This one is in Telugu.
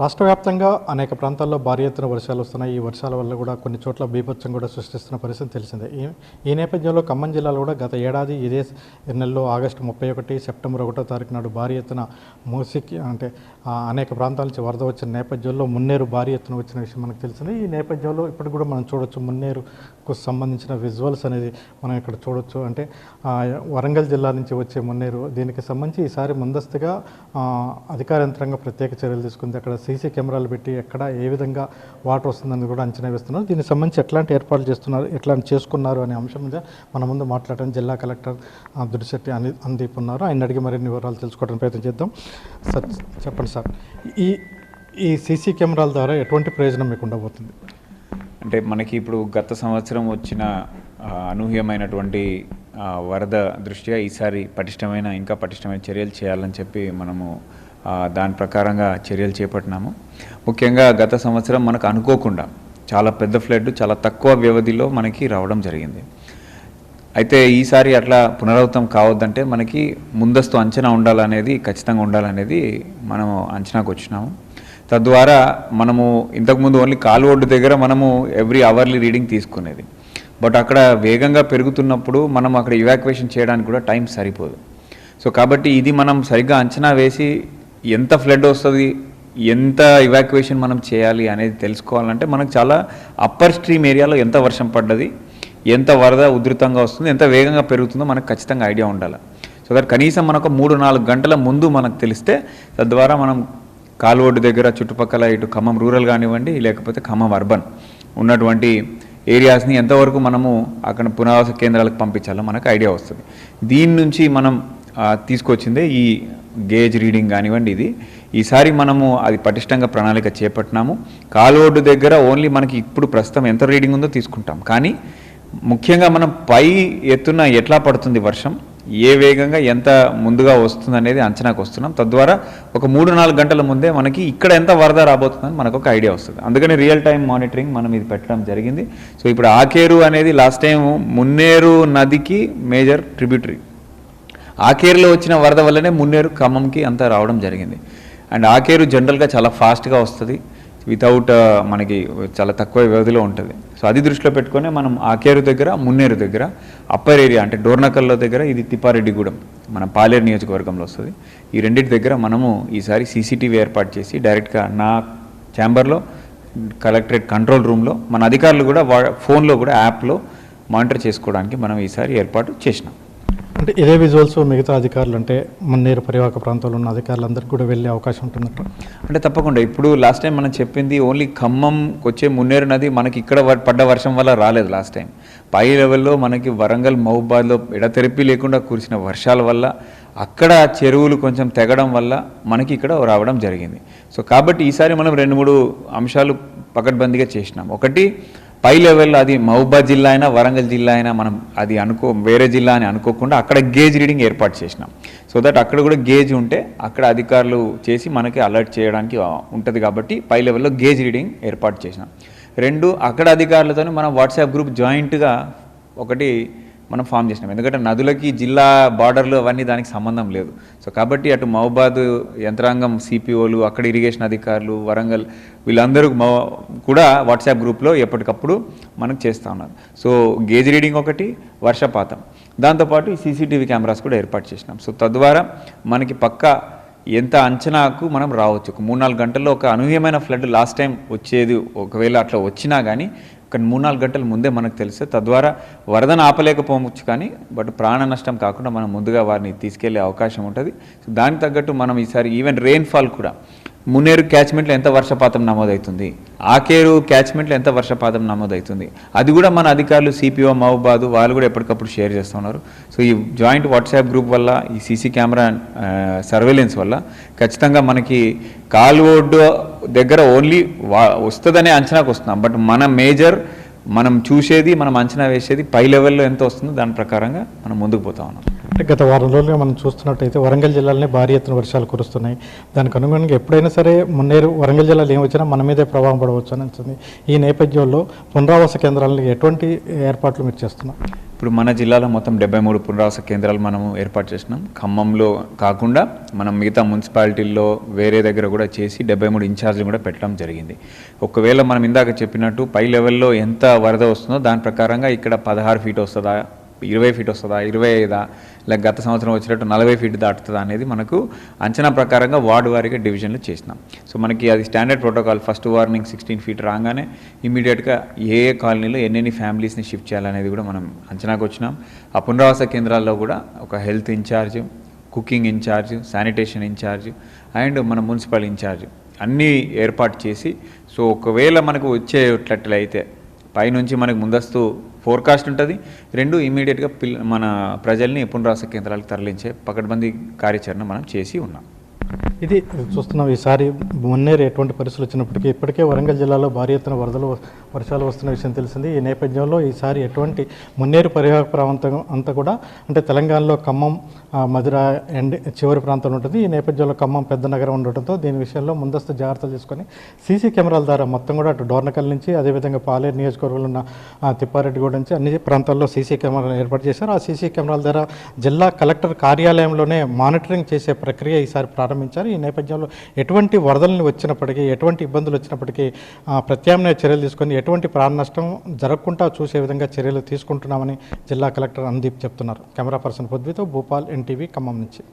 రాష్ట్ర వ్యాప్తంగా అనేక ప్రాంతాల్లో భారీ ఎత్తున వర్షాలు వస్తున్నాయి. ఈ వర్షాల వల్ల కూడా కొన్ని చోట్ల బీభత్సం కూడా సృష్టిస్తున్న పరిస్థితి తెలిసిందే. ఈ నేపథ్యంలో ఖమ్మం జిల్లాలో కూడా గత ఏడాది ఇదే నెలలో ఆగస్టు 31 సెప్టెంబర్ 1వ తారీఖు నాడు భారీ ఎత్తున మూసికి అనేక ప్రాంతాల నుంచి వరద వచ్చిన నేపథ్యంలో మున్నేరు భారీ ఎత్తున వచ్చిన విషయం మనకు తెలిసిందే. ఈ నేపథ్యంలో ఇప్పుడు కూడా మనం చూడొచ్చు మున్నేరుకు సంబంధించిన విజువల్స్ అనేది మనం ఇక్కడ చూడొచ్చు. అంటే వరంగల్ జిల్లా నుంచి వచ్చే మున్నేరు, దీనికి సంబంధించి ఈసారి ముందస్తుగా అధికార యంత్రాంగం ప్రత్యేక చర్యలు తీసుకుంది. అక్కడ సీసీ కెమెరాలు పెట్టి ఎక్కడ ఏ విధంగా వాటర్ వస్తుందని కూడా అంచనా వేస్తున్నారు. దీనికి సంబంధించి ఎట్లాంటి ఏర్పాట్లు చేస్తున్నారు, ఎట్లాంటి చేసుకున్నారు అనే అంశం మీద మన ముందు మాట్లాడడం జిల్లా కలెక్టర్ దురిశెట్టి అందీప్ ఉన్నారు. ఆయన అడిగి మరిన్ని వివరాలు తెలుసుకోవడానికి ప్రయత్నం చేద్దాం. సార్ చెప్పండి సార్, ఈ సీసీ కెమెరాల ద్వారా ఎటువంటి ప్రయోజనం మీకు ఉండబోతుంది? అంటే మనకి ఇప్పుడు గత సంవత్సరం వచ్చిన అనూహ్యమైనటువంటి వరద దృష్ట్యా ఈసారి ఇంకా పటిష్టమైన చర్యలు చేయాలని చెప్పి మనము దాని ప్రకారంగా చర్యలు చేపట్టినాము. ముఖ్యంగా గత సంవత్సరం మనకు అనుకోకుండా చాలా పెద్ద ఫ్లడ్ చాలా తక్కువ వ్యవధిలో మనకి రావడం జరిగింది. అయితే ఈసారి అట్లా పునరావృతం కావద్దంటే మనకి ముందస్తు అంచనా ఉండాలనేది, ఖచ్చితంగా ఉండాలనేది మనము అంచనాకు వచ్చినాము. తద్వారా మనము ఇంతకుముందు ఓన్లీ కాలువొడ్డు దగ్గర మనము ఎవ్రీ అవర్లీ రీడింగ్ తీసుకునేది. బట్ అక్కడ వేగంగా పెరుగుతున్నప్పుడు మనం అక్కడ ఇవాక్యువేషన్ చేయడానికి కూడా టైం సరిపోదు. సో కాబట్టి ఇది మనం సరిగ్గా అంచనా వేసి ఎంత ఫ్లడ్ వస్తుంది, ఎంత ఇవాక్యువేషన్ మనం చేయాలి అనేది తెలుసుకోవాలంటే మనకు చాలా అప్పర్ స్ట్రీమ్ ఏరియాలో ఎంత వర్షం పడ్డది, ఎంత వరద ఉధృతంగా వస్తుంది, ఎంత వేగంగా పెరుగుతుందో మనకు ఖచ్చితంగా ఐడియా ఉండాలి. సో దట్ కనీసం మనకు 3-4 గంటల ముందు మనకు తెలిస్తే తద్వారా మనం కాలువొడ్డు దగ్గర చుట్టుపక్కల ఇటు ఖమ్మం రూరల్ కానివ్వండి, లేకపోతే ఖమ్మం అర్బన్ ఉన్నటువంటి ఏరియాస్ని ఎంతవరకు మనము అక్కడ పునరావాస కేంద్రాలకు పంపించాలో మనకు ఐడియా వస్తుంది. దీని నుంచి మనం తీసుకొచ్చిందే ఈ గేజ్ రీడింగ్ కానివ్వండి. ఇది ఈసారి మనము అది పటిష్టంగా ప్రణాళిక చేపట్టినాము. కాలువొడ్డు దగ్గర ఓన్లీ మనకి ఇప్పుడు ప్రస్తుతం ఎంత రీడింగ్ ఉందో తీసుకుంటాం, కానీ ముఖ్యంగా మనం పై ఎత్తున ఎట్లా పడుతుంది వర్షం, ఏ వేగంగా ఎంత ముందుగా వస్తుంది అనేది అంచనాకు వస్తున్నాం. తద్వారా ఒక 3-4 గంటల ముందే మనకి ఇక్కడ ఎంత వరద రాబోతుందని మనకు ఒక ఐడియా వస్తుంది. అందుకని రియల్ టైం మానిటరింగ్ మనం ఇది పెట్టడం జరిగింది. సో ఇప్పుడు ఆకేరు అనేది లాస్ట్ టైం మున్నేరు నదికి మేజర్ ట్రిబ్యూటరీ. ఆకేరులో వచ్చిన వరద వల్లనే మున్నేరు ఖమ్మంకి అంతా రావడం జరిగింది. అండ్ ఆకేరు జనరల్గా చాలా ఫాస్ట్గా వస్తుంది, వితౌట్ మనకి చాలా తక్కువ వ్యవధిలో ఉంటుంది. సో అది దృష్టిలో పెట్టుకొని మనం ఆకేరు దగ్గర, మున్నేరు దగ్గర, అప్పర్ ఏరియా అంటే డోర్నకల్లో దగ్గర, ఇది తిప్పారెడ్డిగూడెం మన పాలేరు నియోజకవర్గంలో వస్తుంది. ఈ రెండింటి దగ్గర మనము ఈసారి సీసీటీవీ ఏర్పాటు చేసి డైరెక్ట్గా నా ఛాంబర్లో కలెక్టరేట్ కంట్రోల్ రూమ్లో మన అధికారులు కూడా ఫోన్లో కూడా యాప్లో మానిటర్ చేసుకోవడానికి మనం ఈసారి ఏర్పాటు చేసినాం. అంటే ఇదే విజువల్స్ మిగతా అధికారులు అంటే మున్నేరు పరివాహక ప్రాంతాల్లో ఉన్న అధికారులందరికీ కూడా వెళ్ళే అవకాశం ఉంటుందంట? అంటే తప్పకుండా. ఇప్పుడు లాస్ట్ టైం మనం చెప్పింది ఓన్లీ ఖమ్మంకి వచ్చే మున్నేరు నది మనకి ఇక్కడ పడ్డ వర్షం వల్ల రాలేదు. లాస్ట్ టైం పై లెవెల్లో మనకి వరంగల్, మహబూబాద్లో ఎడతెరిపి లేకుండా కురిసిన వర్షాల వల్ల అక్కడ చెరువులు కొంచెం తెగడం వల్ల మనకి ఇక్కడ రావడం జరిగింది. సో కాబట్టి ఈసారి మనం 2-3 అంశాలు పకడ్బందీగా చేసినాం. ఒకటి, పై లెవెల్లో అది మహబూబాద్ జిల్లా అయినా వరంగల్ జిల్లా అయినా మనం అది వేరే జిల్లా అని అనుకోకుండా అక్కడ గేజ్ రీడింగ్ ఏర్పాటు చేసినాం. సో దట్ అక్కడ కూడా గేజ్ ఉంటే అక్కడ అధికారులు చేసి మనకి అలర్ట్ చేయడానికి ఉంటుంది. కాబట్టి పై లెవెల్లో గేజ్ రీడింగ్ ఏర్పాటు చేసినాం. 2, అక్కడ అధికారులతో మనం వాట్సాప్ గ్రూప్ జాయింట్గా ఒకటి మనం ఫామ్ చేసినాం. ఎందుకంటే నదులకి జిల్లా బార్డర్లు అవన్నీ దానికి సంబంధం లేదు. సో కాబట్టి అటు మహబూబాద్ యంత్రాంగం, సిపిఓలు, అక్కడ ఇరిగేషన్ అధికారులు, వరంగల్ వీళ్ళందరూ కూడా వాట్సాప్ గ్రూప్లో ఎప్పటికప్పుడు మనకు చేస్తూ ఉన్నారు. సో గేజ్ రీడింగ్ ఒకటి, వర్షపాతం, దాంతోపాటు ఈ సీసీటీవీ కెమెరాస్ కూడా ఏర్పాటు చేసినాం. సో తద్వారా మనకి పక్కా ఎంత అంచనాకు మనం రావచ్చు. ఒక 3-4 గంటల్లో ఒక అనూహ్యమైన ఫ్లడ్ లాస్ట్ టైం వచ్చేది, ఒకవేళ అట్లా వచ్చినా కానీ ఒక 3-4 గంటల ముందే మనకు తెలిస్తే తద్వారా వరదను ఆపలేకపోవచ్చు, కానీ బట్ ప్రాణ నష్టం కాకుండా మనం ముందుగా వారిని తీసుకెళ్లే అవకాశం ఉంటుంది. సో దానికి తగ్గట్టు మనం ఈసారి ఈవెన్ రెయిన్ఫాల్ కూడా మున్నేరు క్యాచ్మెంట్లో ఎంత వర్షపాతం నమోదవుతుంది, ఆకేరు క్యాచ్మెంట్లో ఎంత వర్షపాతం నమోదవుతుంది, అది కూడా మన అధికారులు సిపిఓ మహబూబాద్ వాళ్ళు కూడా ఎప్పటికప్పుడు షేర్ చేస్తున్నారు. సో ఈ జాయింట్ వాట్సాప్ గ్రూప్ వల్ల, ఈ సీసీ కెమెరా సర్వేలెన్స్ వల్ల ఖచ్చితంగా మనకి కాలువొడ్డు దగ్గర ఓన్లీ వస్తుందనే అంచనాకు వస్తున్నాం. బట్ మనం చూసేది, మనం అంచనా వేసేది పై లెవెల్లో ఎంత వస్తుందో దాని ప్రకారంగా మనం ముందుకు పోతా ఉన్నాం. అంటే గత వారం రోజులుగా మనం చూస్తున్నట్టయితే వరంగల్ జిల్లాలోనే భారీ ఎత్తున వర్షాలు కురుస్తున్నాయి. దానికి అనుగుణంగా ఎప్పుడైనా సరే మున్నేరు వరంగల్ జిల్లాలో ఏం వచ్చినా మన మీదే ప్రభావం పడవచ్చు అని అనిపిస్తుంది. ఈ నేపథ్యంలో పునరావాస కేంద్రాలను ఎటువంటి ఏర్పాట్లు మీరు చేస్తున్నారు? ఇప్పుడు మన జిల్లాలో మొత్తం 73 పునరావాస కేంద్రాలు మనము ఏర్పాటు చేసినాం. ఖమ్మంలో కాకుండా మనం మిగతా మున్సిపాలిటీల్లో వేరే దగ్గర కూడా చేసి 73 ఇన్ఛార్జ్లు కూడా పెట్టడం జరిగింది. ఒకవేళ మనం ఇందాక చెప్పినట్టు పై లెవెల్లో ఎంత వరద వస్తుందో దాని ప్రకారంగా ఇక్కడ 16 ఫీట్ వస్తుందా, 20 ఫీట్ వస్తుందా, 25 లేక గత సంవత్సరం వచ్చినట్టు 40 ఫీట్ దాటుతుందా అనేది మనకు అంచనా ప్రకారంగా వార్డు వారీగా డివిజన్లు చేసినాం. సో మనకి అది standard protocol. First warning 16 feet రాగానే ఇమీడియట్గా ఏ కాలనీలో ఎన్నెన్ని ఫ్యామిలీస్ని షిఫ్ట్ చేయాలనేది కూడా మనం అంచనాకు వచ్చినాం. ఆ పునరావాస కేంద్రాల్లో కూడా ఒక health in charge, cooking in charge, sanitation in charge and మన మున్సిపల్ ఇన్ఛార్జ్ అన్నీ ఏర్పాటు చేసి, సో ఒకవేళ మనకు వచ్చేటట్లయితే పైనుంచి మనకు ముందస్తు ఫోర్కాస్ట్ ఉంటుంది. 2 ఇమీడియట్గా మన ప్రజల్ని పునరావాస కేంద్రాలకు తరలించే పకడ్బందీ కార్యాచరణ మనం చేసి ఉన్నాం. ఇది చూస్తున్నాం. ఈసారి మున్నేరు ఎటువంటి పరిస్థితులు వచ్చినప్పటికీ ఇప్పటికే వరంగల్ జిల్లాలో భారీ ఎత్తున వర్షాలు వస్తున్న విషయం తెలిసింది. ఈ నేపథ్యంలో ఈసారి ఎటువంటి మున్నేరు పరివాహక ప్రాంతం అంతా కూడా అంటే తెలంగాణలో ఖమ్మం, మధుర చివరి ప్రాంతంలో ఉంటుంది. ఈ నేపథ్యంలో ఖమ్మం పెద్ద నగరం ఉండటంతో దీని విషయంలో ముందస్తు జాగ్రత్తలు తీసుకొని సీసీ కెమెరాల ద్వారా మొత్తం కూడా అటు డోర్నకల్ నుంచి అదేవిధంగా పాలేరు నియోజకవర్గంలో ఉన్న తిప్పారెడ్డిగూడ నుంచి అన్ని ప్రాంతాల్లో సీసీ కెమెరాలు ఏర్పాటు చేశారు. ఆ సీసీ కెమెరాల ద్వారా జిల్లా కలెక్టర్ కార్యాలయంలోనే మానిటరింగ్ చేసే ప్రక్రియ ఈసారి ప్రారంభించారు. ఈ నేపథ్యంలో ఎటువంటి వరదలు వచ్చినప్పటికీ, ఎటువంటి ఇబ్బందులు వచ్చినప్పటికీ ప్రత్యామ్నాయ చర్యలు తీసుకొని ఎటువంటి ప్రాణ నష్టం జరగకుండా చూసే విధంగా చర్యలు తీసుకుంటున్నామని జిల్లా కలెక్టర్ అనుదీప్ చెప్తున్నారు. కెమెరా పర్సన్ పృథ్వీతో భూపాల్, ఎన్టీవీ, ఖమ్మం నుంచి.